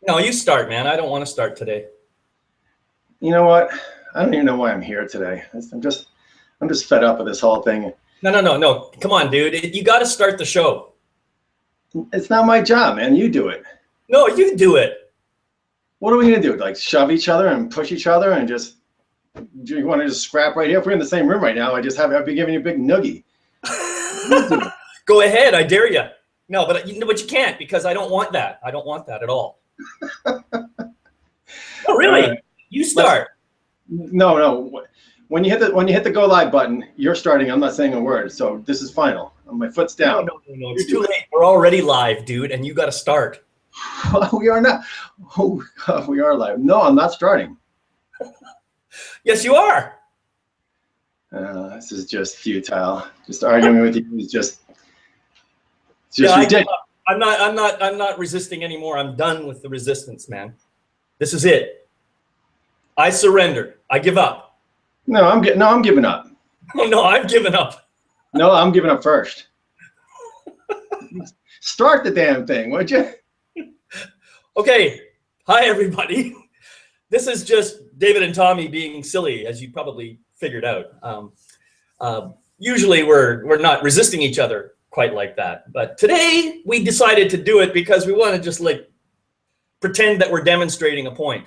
No, you start, man. I don't want to start today. You know what? I don't even know why I'm here today. I'm just fed up with this whole thing. No. Come on, dude. You got to start the show. It's not my job, man. You do it. No, you do it. What are we gonna do? Like shove each other and push each other and just? Do you want to just scrap right here? If we're in the same room right now, I'd be giving you a big noogie. Go ahead. I dare you. No, but you can't because I don't want that. I don't want that at all. Oh, really? Right. You start. No. When you hit the go live button, you're starting. I'm not saying a word. So this is final. My foot's down. No. It's too late. We're already live, dude, and you got to start. We are not. Oh, we are live. No, I'm not starting. Yes, you are. This is just futile. Just arguing with you is just ridiculous. I'm not resisting anymore. I'm done with the resistance, man. This is it. I surrender. I give up. No, I'm giving up. No, I'm giving up. No, I'm giving up first. Start the damn thing, would you? Okay. Hi, everybody. This is just David and Tommy being silly, as you probably figured out. Usually we're not resisting each other quite like that. But today we decided to do it because we want to just like pretend that we're demonstrating a point.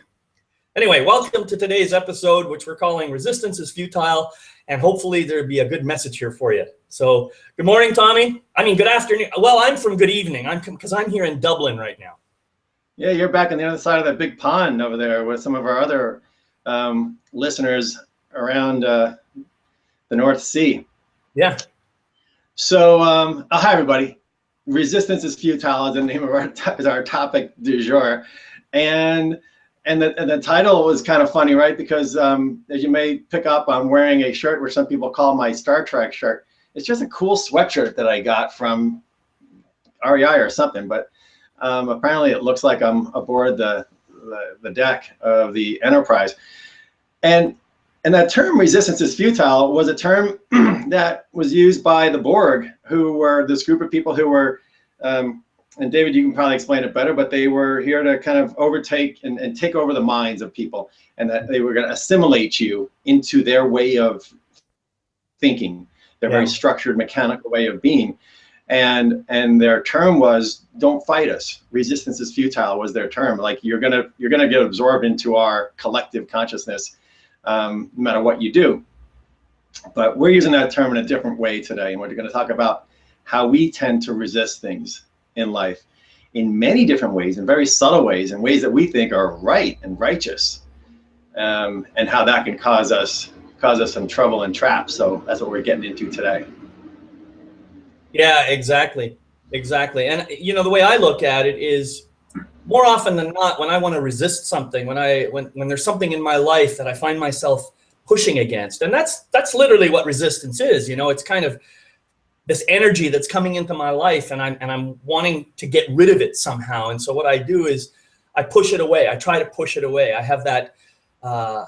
Anyway, welcome to today's episode, which we're calling Resistance is Futile. And hopefully there'll be a good message here for you. So good morning, Tommy. I mean, good afternoon. Well, I'm from good evening because I'm here in Dublin right now. Yeah, you're back on the other side of that big pond over there with some of our other listeners around the North Sea. Yeah. So, hi everybody. Resistance is futile is the name of our topic du jour, and the title was kind of funny, right? Because as you may pick up, I'm wearing a shirt which some people call my Star Trek shirt. It's just a cool sweatshirt that I got from REI or something, but apparently it looks like I'm aboard the deck of the Enterprise, and that term resistance is futile was a term that was used by the Borg, who were this group of people who were, and David, you can probably explain it better, but they were here to kind of overtake and take over the minds of people, and that they were going to assimilate you into their way of thinking, their very structured, mechanical way of being. And their term was, don't fight us. Resistance is futile was their term. Like you're gonna get absorbed into our collective consciousness, no matter what you do. But we're using that term in a different way today, and we're going to talk about how we tend to resist things in life in many different ways, in very subtle ways, in ways that we think are right and righteous, and how that can cause us some trouble and traps. So that's what we're getting into today. Yeah, exactly. And you know, the way I look at it is more often than not, when I want to resist something, when there's something in my life that I find myself pushing against, and that's literally what resistance is. You know, it's kind of this energy that's coming into my life, and I'm wanting to get rid of it somehow. And so what I do is I push it away. I try to push it away. I have that the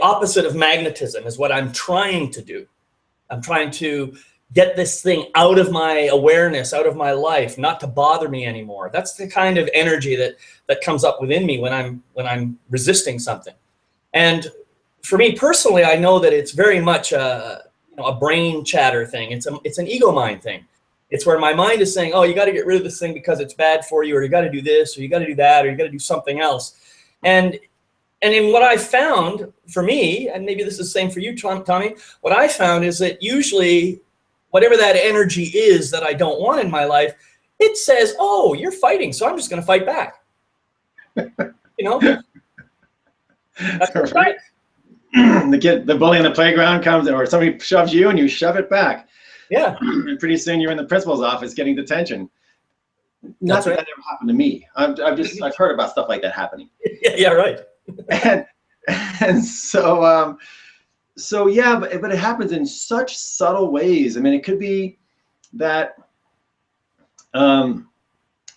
opposite of magnetism is what I'm trying to do. I'm trying to get this thing out of my awareness, out of my life, not to bother me anymore. That's the kind of energy that comes up within me when I'm resisting something. And for me personally, I know that it's very much a brain chatter thing. It's an ego mind thing. It's where my mind is saying, oh, you got to get rid of this thing because it's bad for you, or you got to do this, or you got to do that, or you got to do something else. And in what I found for me, and maybe this is the same for you, Tommy, what I found is that usually whatever that energy is that I don't want in my life, it says, oh, you're fighting, so I'm just going to fight back. You know? That's right. The bully in the playground comes, or somebody shoves you and you shove it back. Yeah. And pretty soon you're in the principal's office getting detention. Not that ever happened to me. I've heard about stuff like that happening. Yeah, right. and so yeah, but it happens in such subtle ways. I mean, it could be that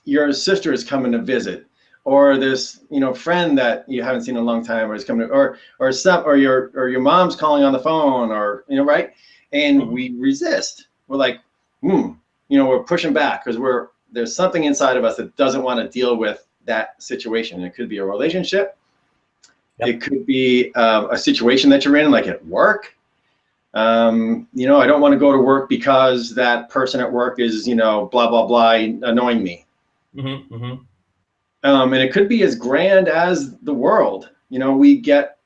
your sister is coming to visit, or this friend that you haven't seen in a long time, or is coming to, or your mom's calling on the phone, or right, and we resist. We're like, we're pushing back because there's something inside of us that doesn't want to deal with that situation. It could be a relationship. Yep. It could be a situation that you're in, like at work. You know, I don't want to go to work because that person at work is, you know, blah, blah, blah, annoying me. Mm-hmm, mm-hmm. And it could be as grand as the world. You know, we get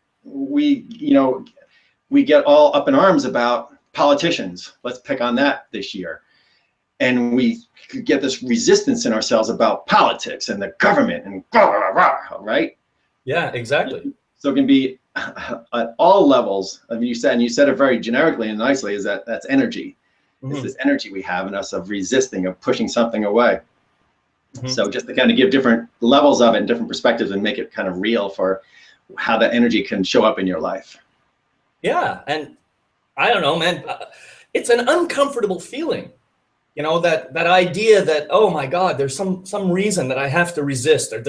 all up in arms about politicians. Let's pick on that this year. And we could get this resistance in ourselves about politics and the government and blah, blah, blah, right? Yeah, exactly. So it can be at all levels. I mean, you said it very generically and nicely, is that's energy. Mm-hmm. It's this energy we have in us of resisting, of pushing something away. Mm-hmm. So just to kind of give different levels of it and different perspectives and make it kind of real for how that energy can show up in your life. Yeah, and I don't know, man, it's an uncomfortable feeling. You know, that idea that, oh my God, there's some reason that I have to resist, or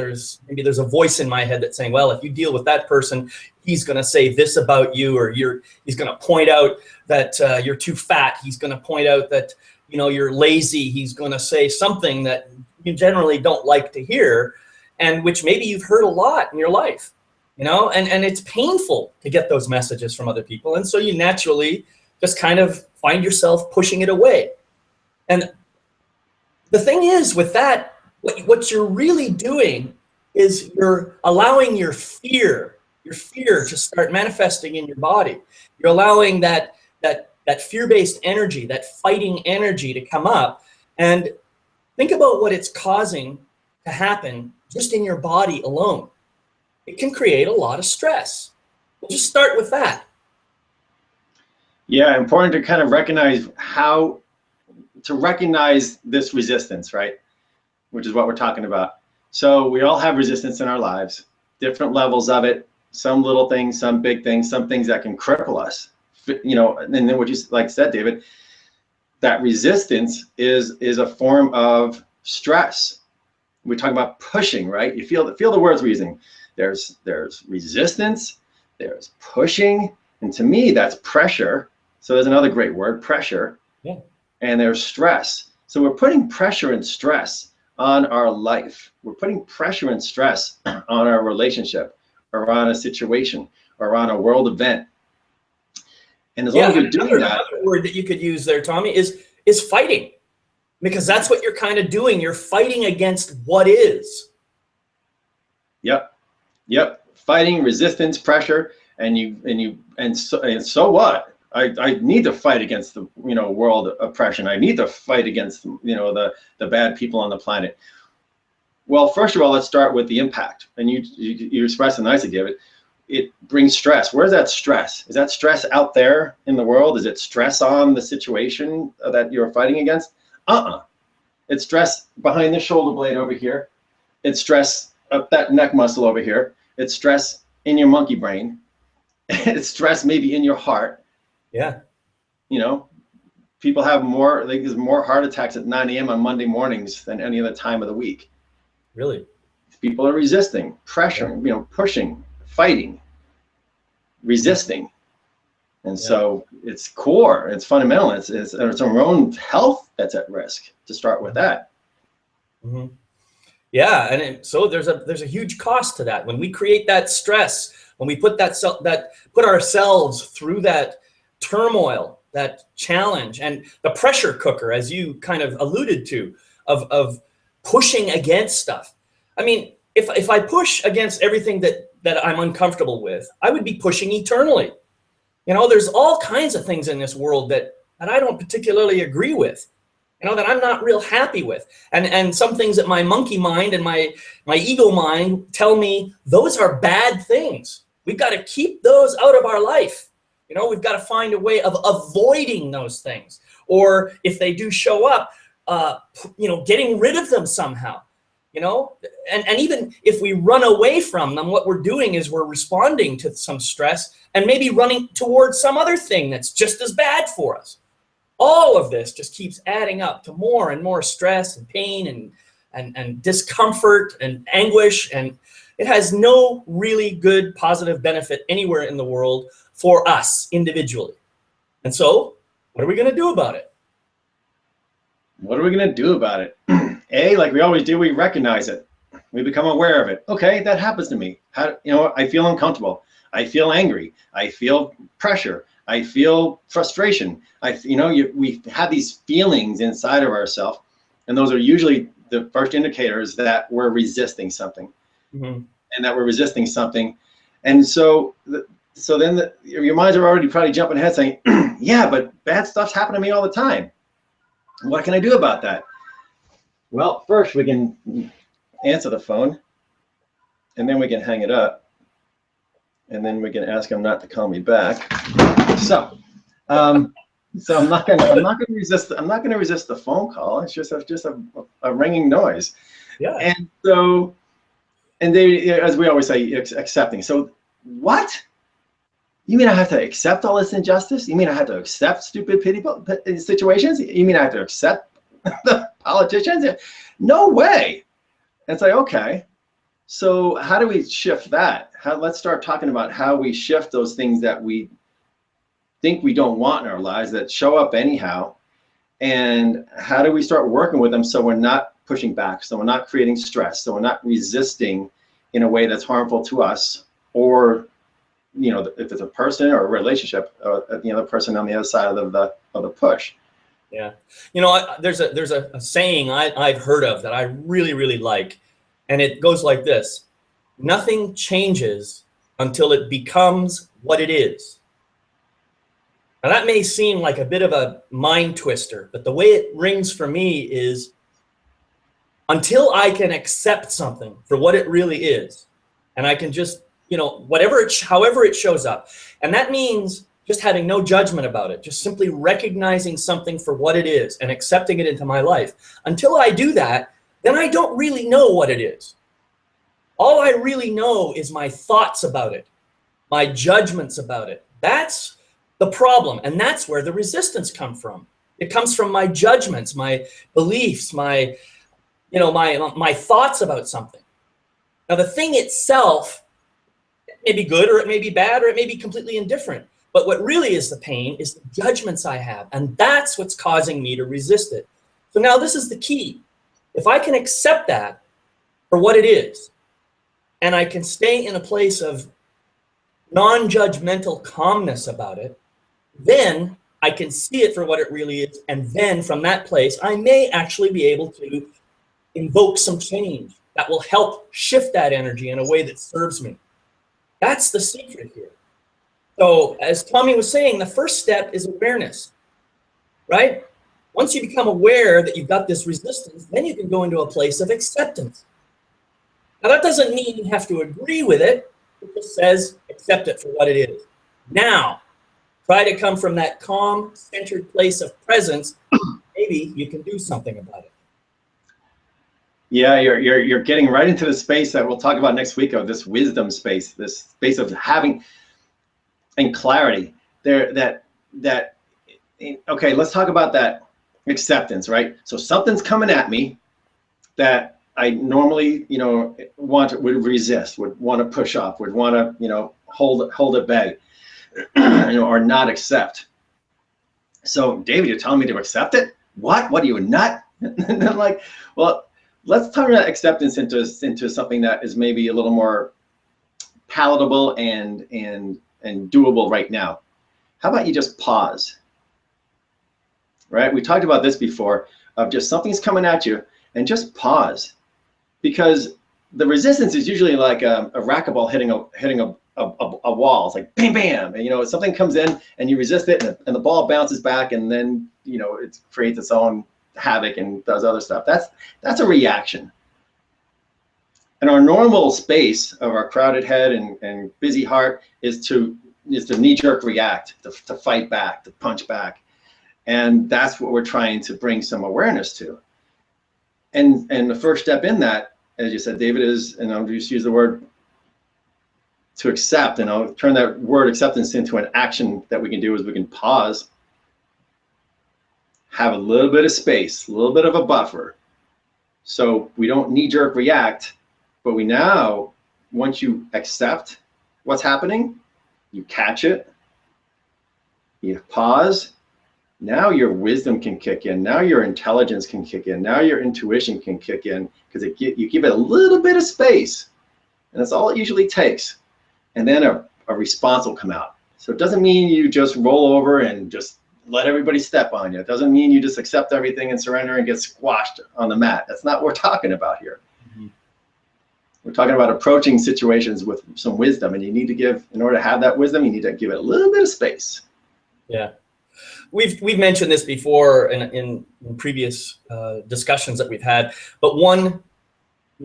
maybe there's a voice in my head that's saying, well, if you deal with that person, he's going to say this about you, or he's going to point out that you're too fat. He's going to point out that, you know, you're lazy. He's going to say something that you generally don't like to hear, and which maybe you've heard a lot in your life, you know, and it's painful to get those messages from other people. And so you naturally just kind of find yourself pushing it away. And the thing is with that, what you're really doing is you're allowing your fear to start manifesting in your body. You're allowing that fear-based energy, that fighting energy to come up. And think about what it's causing to happen just in your body alone. It can create a lot of stress. We'll just start with that. Yeah, important to kind of recognize this resistance, right? Which is what we're talking about. So we all have resistance in our lives, different levels of it, some little things, some big things, some things that can cripple us, you know. And then what you like said, David, that resistance is a form of stress. We're talking about pushing, right? You feel the words we're using. There's resistance, there's pushing, and to me that's pressure. So there's another great word, pressure. Yeah. And there's stress. So we're putting pressure and stress on our life. We're putting pressure and stress on our relationship, or on a situation, or on a world event. And as long as you're doing that, another word that you could use there, Tommy, is fighting, because that's what you're kind of doing. You're fighting against what is. Yep. Fighting, resistance, pressure, and so what? I need to fight against the, you know, world oppression. I need to fight against, you know, the bad people on the planet. Well, first of all, let's start with the impact. And you expressed it nicely, David. It brings stress. Where's that stress? Is that stress out there in the world? Is it stress on the situation that you're fighting against? It's stress behind the shoulder blade over here. It's stress up that neck muscle over here. It's stress in your monkey brain. It's stress maybe in your heart. Yeah. You know, people have there's more heart attacks at 9 a.m. on Monday mornings than any other time of the week. Really? People are resisting, pressuring, you know, pushing, fighting, resisting. And so it's core, it's fundamental, it's our own health that's at risk, to start with that. Mm-hmm. Yeah, and so there's a huge cost to that. When we create that stress, when we put put ourselves through that turmoil, that challenge, and the pressure cooker, as you kind of alluded to, of pushing against stuff. I mean, if I push against everything that I'm uncomfortable with, I would be pushing eternally. You know, there's all kinds of things in this world that I don't particularly agree with, you know, that I'm not real happy with. And some things that my monkey mind and my ego mind tell me those are bad things. We've got to keep those out of our life. You know, we've got to find a way of avoiding those things. Or if they do show up, you know, getting rid of them somehow. You know, and even if we run away from them, what we're doing is we're responding to some stress and maybe running towards some other thing that's just as bad for us. All of this just keeps adding up to more and more stress and pain and discomfort and anguish, and it has no really good positive benefit anywhere in the world for us individually. And so, what are we going to do about it? What are we going to do about it? A, like we always do, we recognize it. We become aware of it. Okay, that happens to me. How, you know, I feel uncomfortable. I feel angry. I feel pressure. I feel frustration. We have these feelings inside of ourselves, and those are usually the first indicators that we're resisting something, Mm-hmm. and that we're resisting something. And so, then your minds are already probably jumping ahead saying, yeah, but bad stuff's happening to me all the time. What can I do about that? Well, first we can answer the phone, and then we can hang it up, and then we can ask him not to call me back. So, I'm not gonna resist the phone call. It's just a ringing noise. Yeah. And so, and they, as we always say, accepting. So, what? You mean I have to accept all this injustice? You mean I have to accept stupid pity situations? You mean I have to accept the politicians? No way. And it's like, okay. So how do we shift that? Let's start talking about how we shift those things that we think we don't want in our lives that show up anyhow, and how do we start working with them so we're not pushing back, so we're not creating stress, so we're not resisting in a way that's harmful to us, or if it's a person or a relationship, the other person on the other side of the push. Yeah, there's a saying I've heard of that I really, really like, and it goes like this: nothing changes until it becomes what it is. Now that may seem like a bit of a mind twister, but the way it rings for me is, until I can accept something for what it really is, and I can just, however it shows up. And that means just having no judgment about it, just simply recognizing something for what it is and accepting it into my life. Until I do that, then I don't really know what it is. All I really know is my thoughts about it, my judgments about it. That's the problem, and that's where the resistance comes from. It comes from my judgments, my beliefs, my thoughts about something. Now, the thing itself, it may be good, or it may be bad, or it may be completely indifferent. But what really is the pain is the judgments I have, and that's what's causing me to resist it. So now this is the key. If I can accept that for what it is, and I can stay in a place of non-judgmental calmness about it, then I can see it for what it really is, and then from that place, I may actually be able to invoke some change that will help shift that energy in a way that serves me. That's the secret here. So as Tommy was saying, the first step is awareness, right? Once you become aware that you've got this resistance, then you can go into a place of acceptance. Now that doesn't mean you have to agree with it. It just says accept it for what it is. Now, try to come from that calm, centered place of presence. Maybe you can do something about it. Yeah, you're getting right into the space that we'll talk about next week, of this wisdom space, this space of having and clarity there. Okay, let's talk about that acceptance, right? So something's coming at me that I normally, would resist, would want to push off, would want to, hold it back, or not accept. So David, you're telling me to accept it? What? What are you, a nut? And I'm like, well, let's turn that acceptance into something that is maybe a little more palatable and doable right now. How about you just pause? Right? We talked about this before, of just something's coming at you and just pause, because the resistance is usually like a racquetball hitting a wall. It's like bam, bam, and something comes in and you resist it, and the ball bounces back, and then it creates its own havoc and does other stuff. That's a reaction. And our normal space of our crowded head and busy heart is to knee-jerk react, to fight back, to punch back. And that's what we're trying to bring some awareness to. And the first step in that, as you said, David, is, and I'll just use the word to accept, and I'll turn that word acceptance into an action that we can do, is we can pause, have a little bit of space, a little bit of a buffer, so we don't knee-jerk react, but we now, once you accept what's happening, you catch it, you pause, now your wisdom can kick in. Now your intelligence can kick in. Now your intuition can kick in, because you give it a little bit of space, and that's all it usually takes. And then a response will come out. So it doesn't mean you just roll over and just let everybody step on you. It doesn't mean you just accept everything and surrender and get squashed on the mat. That's not what we're talking about here. We're talking about approaching situations with some wisdom, and you need to give, in order to have that wisdom, you need to give it a little bit of space. Yeah. We've mentioned this before in previous discussions that we've had, but one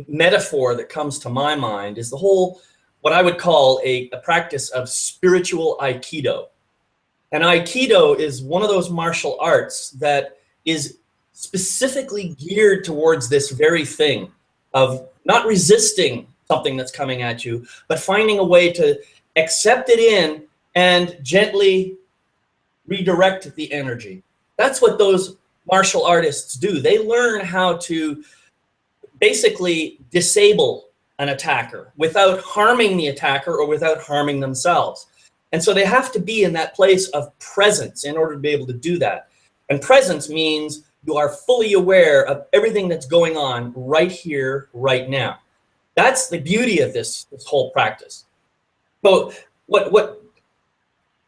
metaphor that comes to my mind is the whole, what I would call a practice of spiritual Aikido. And Aikido is one of those martial arts that is specifically geared towards this very thing of not resisting something that's coming at you, but finding a way to accept it in and gently redirect the energy. That's what those martial artists do. They learn how to basically disable an attacker without harming the attacker or without harming themselves. And so they have to be in that place of presence in order to be able to do that. And presence means you are fully aware of everything that's going on right here, right now. That's the beauty of this whole practice. So what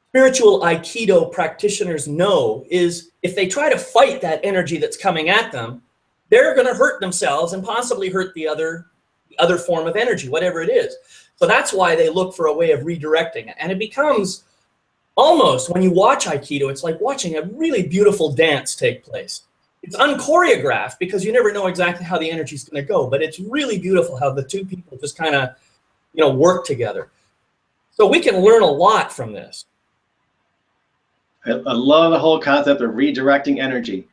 spiritual Aikido practitioners know is if they try to fight that energy that's coming at them, they're going to hurt themselves and possibly hurt the other form of energy, whatever it is. So that's why they look for a way of redirecting it. And it becomes almost, when you watch Aikido, it's like watching a really beautiful dance take place. It's unchoreographed because you never know exactly how the energy is going to go, but it's really beautiful how the two people just kind of, work together. So we can learn a lot from this. I love the whole concept of redirecting energy,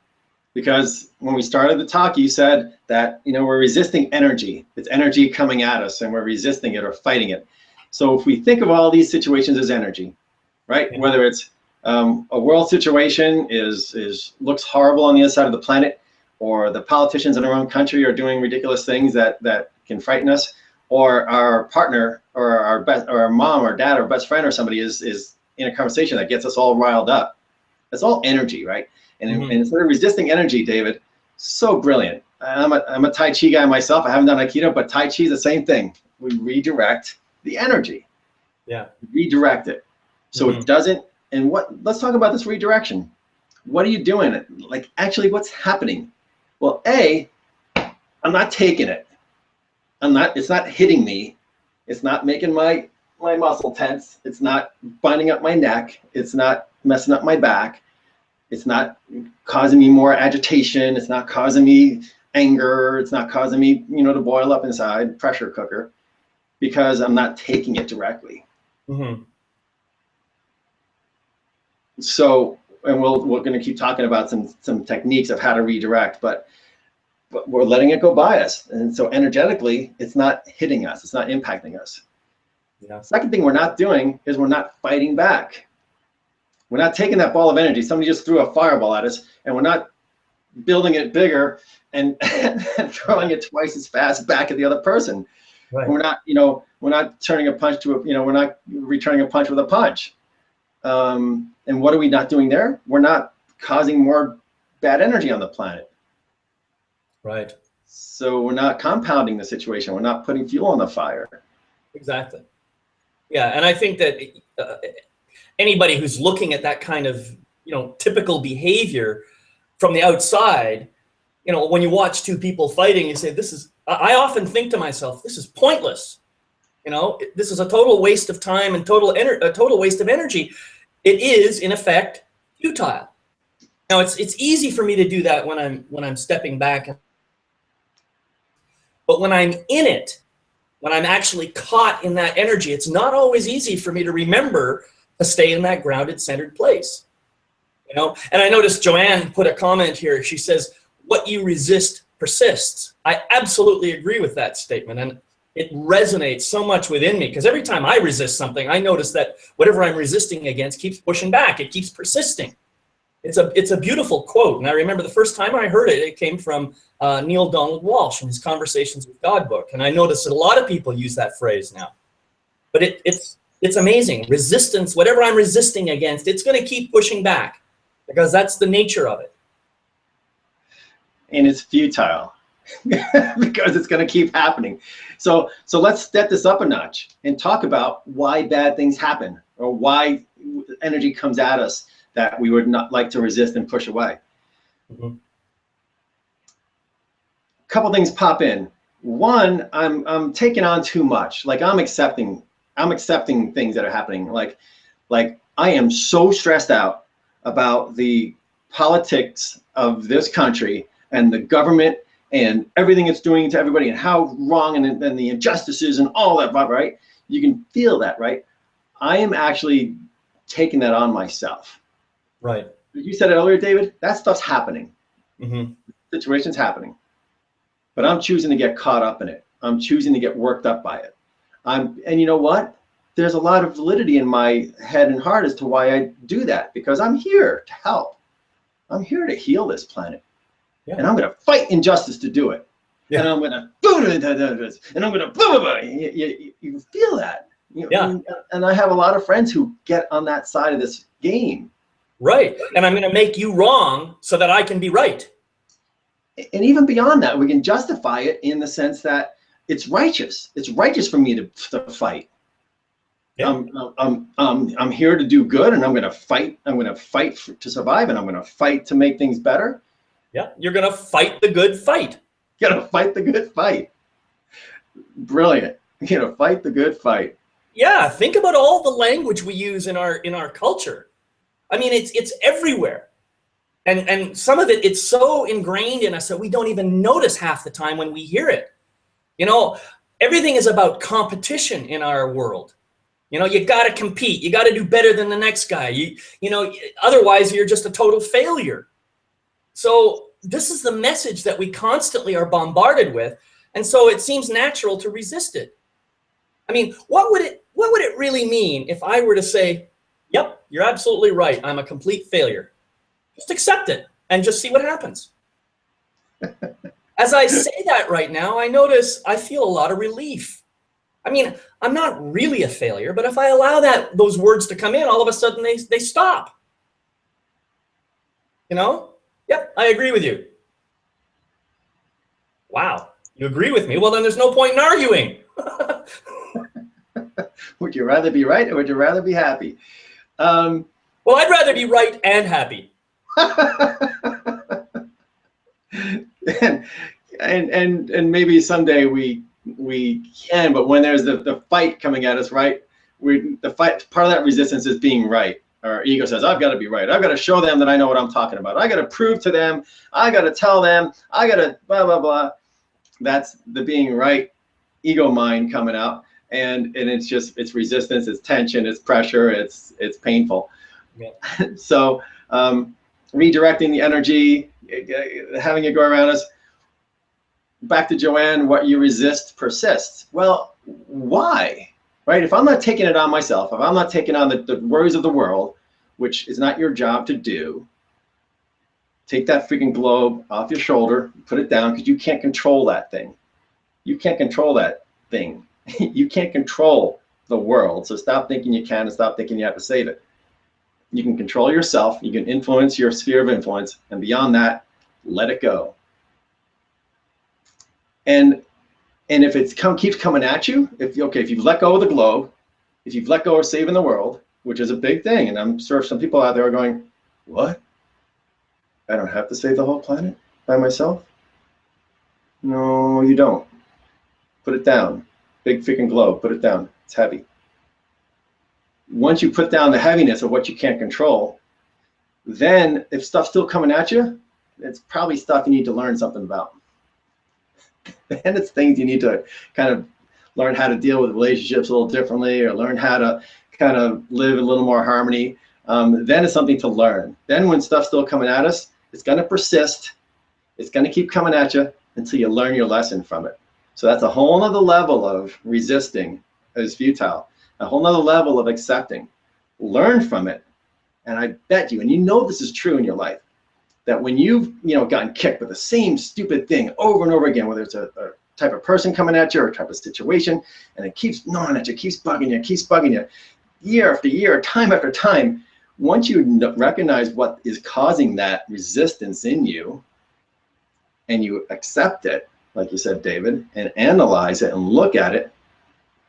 because when we started the talk, you said that, we're resisting energy. It's energy coming at us and we're resisting it or fighting it. So if we think of all these situations as energy, right? Yeah. Whether it's a world situation looks horrible on the other side of the planet, or the politicians in our own country are doing ridiculous things that can frighten us, or our partner or our mom or dad or best friend or somebody is in a conversation that gets us all riled up. That's all energy, right? And, and instead of resisting energy, David, so brilliant. I'm a Tai Chi guy myself. I haven't done Aikido, but Tai Chi is the same thing. We redirect the energy. Yeah. Redirect it. So it doesn't, and let's talk about this redirection. What are you doing? Like, actually, what's happening? Well, I'm not taking it. It's not hitting me. It's not making my muscle tense. It's not binding up my neck. It's not messing up my back. It's not causing me more agitation. It's not causing me anger. It's not causing me, to boil up inside, pressure cooker, because I'm not taking it directly. So, and we're going to keep talking about some techniques of how to redirect, but we're letting it go by us. And so energetically, it's not hitting us. It's not impacting us. Yeah. Second thing we're not doing is we're not fighting back. We're not taking that ball of energy. Somebody just threw a fireball at us, and we're not building it bigger and throwing it twice as fast back at the other person. Right. We're not turning a punch to we're not returning a punch with a punch. And what are we not doing there? We're not causing more bad energy on the planet. Right. So we're not compounding the situation. We're not putting fuel on the fire. Exactly. Yeah, and I think that anybody who's looking at that kind of, typical behavior from the outside, when you watch two people fighting, you say, I often think to myself, this is pointless. This is a total waste of time and a total waste of energy. It is, in effect, futile. Now, it's easy for me to do that when I'm stepping back. But when I'm in it, when I'm actually caught in that energy, it's not always easy for me to remember to stay in that grounded, centered place. And I noticed Joanne put a comment here. She says, what you resist persists. I absolutely agree with that statement. And it resonates so much within me, because every time I resist something, I notice that whatever I'm resisting against keeps pushing back. It keeps persisting. It's a beautiful quote. And I remember the first time I heard it, it came from Neil Donald Walsh in his Conversations with God book. And I noticed that a lot of people use that phrase now. But it's amazing. Resistance, whatever I'm resisting against, it's going to keep pushing back. because that's the nature of it. And it's futile because it's going to keep happening. So let's step this up a notch and talk about why bad things happen, or why energy comes at us that we would not like to resist and push away. Mm-hmm. A couple things pop in. One, I'm taking on too much. Like I'm accepting things that are happening. Like I am so stressed out about the politics of this country and the government and everything it's doing to everybody, and how wrong and the injustices and all that, right? You can feel that, right? I am actually taking that on myself. Right. You said it earlier, David, that stuff's happening. Mm-hmm. Situation's happening. But I'm choosing to get caught up in it. I'm choosing to get worked up by it. And you know what? There's a lot of validity in my head and heart as to why I do that, because I'm here to help. I'm here to heal this planet. Yeah. And I'm going to fight injustice to do it. Yeah. And I'm going to do this, and I'm going to blah, blah, blah. You feel that. Yeah. And I have a lot of friends who get on that side of this game. Right. And I'm going to make you wrong so that I can be right. And even beyond that, we can justify it in the sense that it's righteous. It's righteous for me to fight. Yeah. I'm here to do good, and I'm going to fight. I'm going to fight to survive, and I'm going to fight to make things better. Yeah, you're going to fight the good fight. You're going to fight the good fight. Brilliant. You're going to fight the good fight. Yeah, think about all the language we use in our culture. I mean, it's everywhere. And some of it, it's so ingrained in us that we don't even notice half the time when we hear it. You know, everything is about competition in our world. You know, you got to compete. You got to do better than the next guy. You know, otherwise you're just a total failure. So this is the message that we constantly are bombarded with. And so it seems natural to resist it. I mean, what would it really mean if I were to say, yep, you're absolutely right. I'm a complete failure. Just accept it and just see what happens. As I say that right now, I feel a lot of relief. I mean, I'm not really a failure, but if I allow those words to come in, all of a sudden they stop. You know? Yep, I agree with you. Wow, you agree with me? Well, then there's no point in arguing. Would you rather be right, or would you rather be happy? Well, I'd rather be right and happy. and maybe someday we can, but when there's the fight coming at us, right? The fight, part of that resistance is being right. Our ego says, I've got to be right. I've got to show them that I know what I'm talking about. I got to prove to them. I got to tell them. I got to blah, blah, blah. That's the being right ego mind coming out. And it's resistance, it's tension, it's pressure, it's painful. Yeah. So redirecting the energy, having it go around us. Back to Joanne, what you resist persists. Well, why? Right? If I'm not taking it on myself, if I'm not taking on the worries of the world, which is not your job to do, take that freaking globe off your shoulder, put it down, because you can't control that thing. You can't control that thing. You can't control the world. So stop thinking you can, and stop thinking you have to save it. You can control yourself. You can influence your sphere of influence. And beyond that, let it go. And if it keeps coming at you, if you've let go of the globe, if you've let go of saving the world, which is a big thing, and I'm sure some people out there are going, what? I don't have to save the whole planet by myself? No, you don't. Put it down. Big freaking globe, put it down. It's heavy. Once you put down the heaviness of what you can't control, then if stuff's still coming at you, it's probably stuff you need to learn something about. And it's things you need to kind of learn how to deal with relationships a little differently, or learn how to kind of live in a little more harmony. Then it's something to learn. Then when stuff's still coming at us, it's going to persist. It's going to keep coming at you until you learn your lesson from it. So that's a whole nother level of resisting as futile, a whole nother level of accepting. Learn from it. And I bet you, and you know this is true in your life, that when you've gotten kicked with the same stupid thing over and over again, whether it's a type of person coming at you or a type of situation, and it keeps gnawing at you, keeps bugging you, year after year, time after time, once you recognize what is causing that resistance in you, and you accept it, like you said, David, and analyze it and look at it,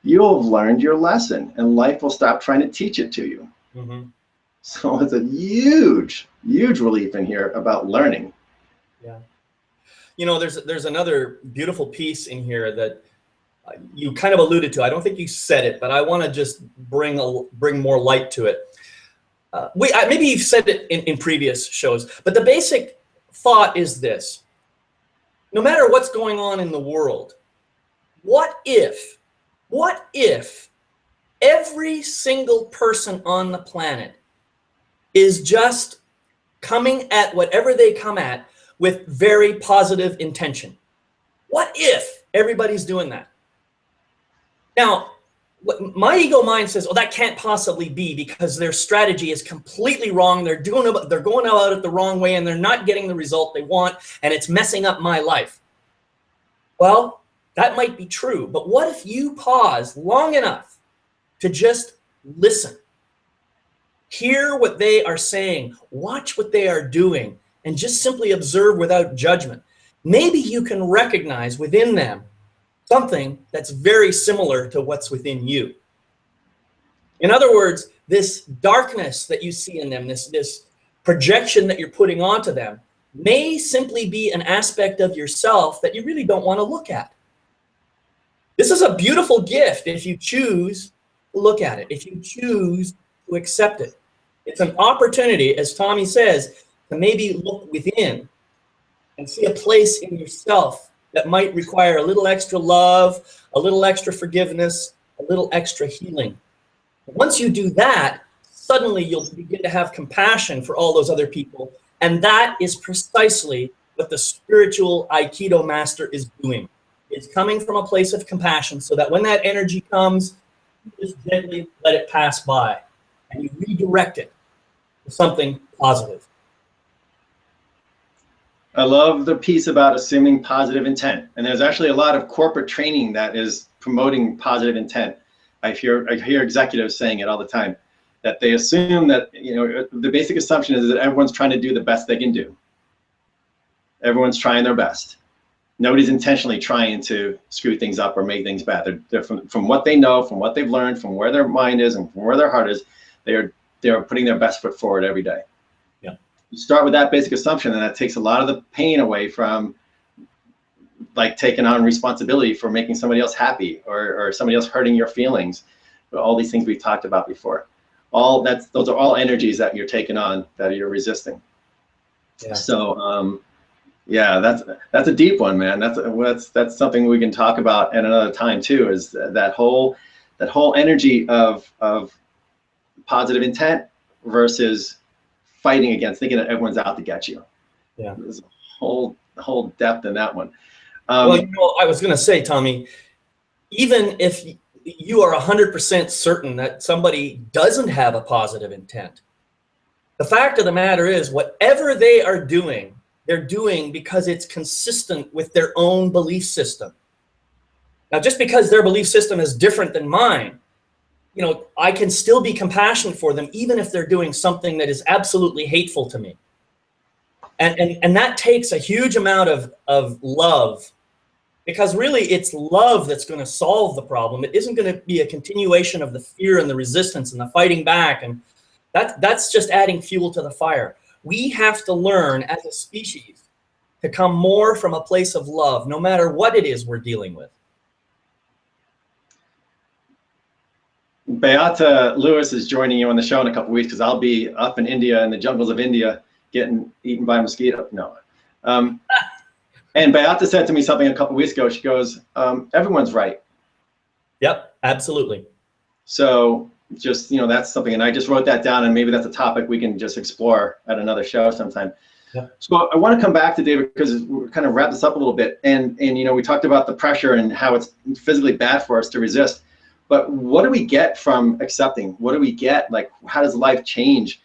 you'll have learned your lesson, and life will stop trying to teach it to you. Mm-hmm. So it's a huge, huge relief in here about learning. Yeah. You know, there's another beautiful piece in here that you kind of alluded to. I don't think you said it, but I want to just bring more light to it. Maybe you've said it in previous shows, but the basic thought is this: no matter what's going on in the world, what if every single person on the planet is just coming at whatever they come at with very positive intention? What if everybody's doing that? Now, my ego mind says, oh, that can't possibly be, because their strategy is completely wrong. They're going about it the wrong way, and they're not getting the result they want, and it's messing up my life. Well, that might be true, but what if you pause long enough to just listen? Hear what they are saying, watch what they are doing, and just simply observe without judgment. Maybe you can recognize within them something that's very similar to what's within you. In other words, this darkness that you see in them, this projection that you're putting onto them, may simply be an aspect of yourself that you really don't want to look at. This is a beautiful gift if you choose to look at it, if you choose to accept it. It's an opportunity, as Tommy says, to maybe look within and see a place in yourself that might require a little extra love, a little extra forgiveness, a little extra healing. Once you do that, suddenly you'll begin to have compassion for all those other people. And that is precisely what the spiritual Aikido master is doing. It's coming from a place of compassion, so that when that energy comes, you just gently let it pass by and you redirect it to something positive. I love the piece about assuming positive intent. And there's actually a lot of corporate training that is promoting positive intent. I hear executives saying it all the time, that they assume that, you know, the basic assumption is that everyone's trying to do the best they can do. Everyone's trying their best. Nobody's intentionally trying to screw things up or make things bad. They're from what they know, from what they've learned, from where their mind is and from where their heart is, they're putting their best foot forward every day. Yeah. You start with that basic assumption, and that takes a lot of the pain away from, like, taking on responsibility for making somebody else happy or somebody else hurting your feelings. All these things we've talked about before. Those are all energies that you're taking on, that you're resisting. Yeah. So yeah, that's a deep one, man. That's something we can talk about at another time too. Is that whole energy of positive intent versus fighting against, thinking that everyone's out to get you. Yeah, there's a whole depth in that one. Well, you know, I was going to say, Tommy, even if you are 100% certain that somebody doesn't have a positive intent, the fact of the matter is, whatever they are doing, they're doing because it's consistent with their own belief system. Now, just because their belief system is different than mine, you know, I can still be compassionate for them, even if they're doing something that is absolutely hateful to me. And that takes a huge amount of love, because really it's love that's going to solve the problem. It isn't going to be a continuation of the fear and the resistance and the fighting back. And that's just adding fuel to the fire. We have to learn as a species to come more from a place of love, no matter what it is we're dealing with. Beata Lewis is joining you on the show in a couple of weeks, because I'll be up in India, in the jungles of India, getting eaten by a mosquito. No. And Beata said to me something a couple of weeks ago. She goes, everyone's right. Yep, absolutely. So just, you know, that's something, and I just wrote that down, and maybe that's a topic we can just explore at another show sometime. Yeah. So I want to come back to David, because we're kind of wrap this up a little bit. And you know, we talked about the pressure and how it's physically bad for us to resist. But what do we get from accepting? What do we get? Like, how does life change?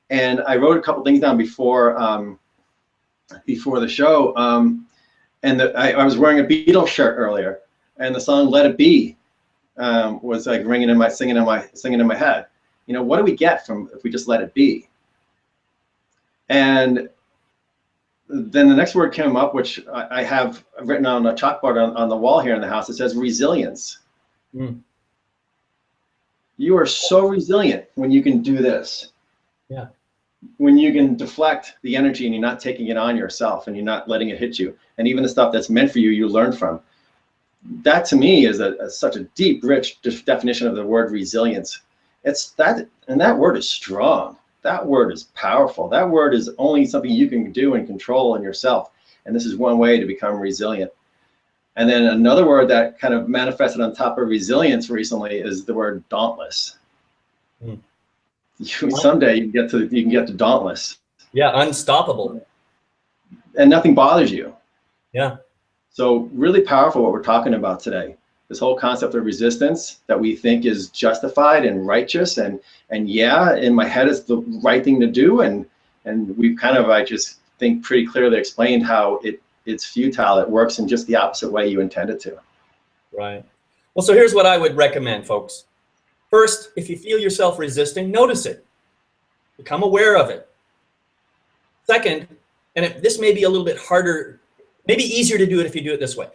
And I wrote a couple things down before the show. And I was wearing a Beatles shirt earlier, and the song "Let It Be" was like singing in my head. You know, what do we get from if we just let it be? And then the next word came up, which I have written on a chalkboard on the wall here in the house. It says resilience. Mm. You are so resilient when you can do this. Yeah. When you can deflect the energy and you're not taking it on yourself and you're not letting it hit you. And even the stuff that's meant for you, you learn from. That to me is such a deep, rich definition of the word resilience. It's that, and that word is strong. That word is powerful. That word is only something you can do and control in yourself. And this is one way to become resilient. And then another word that kind of manifested on top of resilience recently is the word dauntless. Mm. Someday you can get to dauntless. Yeah, unstoppable. And nothing bothers you. Yeah. So really powerful what we're talking about today. This whole concept of resistance that we think is justified and righteous, and yeah, in my head it's the right thing to do, and we've kind of, I just think, pretty clearly explained how it's futile. It works in just the opposite way you intend it to. Right. Well, so here's what I would recommend, folks. First, if you feel yourself resisting, notice it. Become aware of it. Second, and this may be a little bit harder, maybe easier to do it if you do it this way.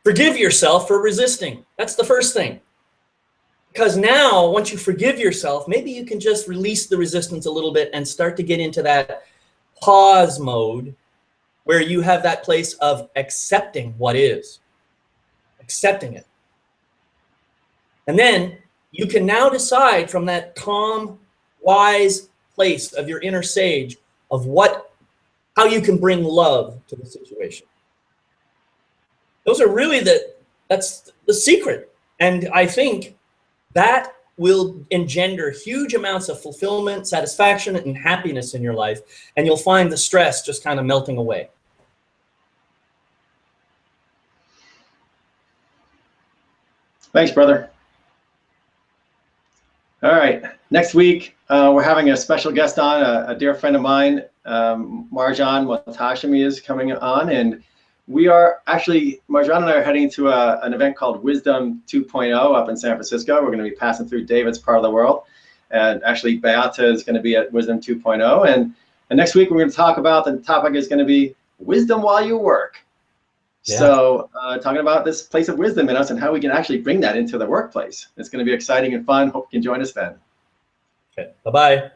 Forgive yourself for resisting. That's the first thing. Because now, once you forgive yourself, maybe you can just release the resistance a little bit and start to get into that pause mode where you have that place of accepting what is, accepting it. And then you can now decide from that calm, wise place of your inner sage of how you can bring love to the situation. Those are really that's the secret. And I think that will engender huge amounts of fulfillment, satisfaction, and happiness in your life. And you'll find the stress just kind of melting away. Thanks, brother. All right, next week, we're having a special guest on, a dear friend of mine, Marjan Motashimi is coming on, and we are actually, Marjan and I are heading to an event called Wisdom 2.0 up in San Francisco. We're going to be passing through David's part of the world. And actually, Beata is going to be at Wisdom 2.0. And next week, we're going to talk about, the topic is going to be wisdom while you work. Yeah. So talking about this place of wisdom in us and how we can actually bring that into the workplace. It's going to be exciting and fun. Hope you can join us then. Okay, bye-bye.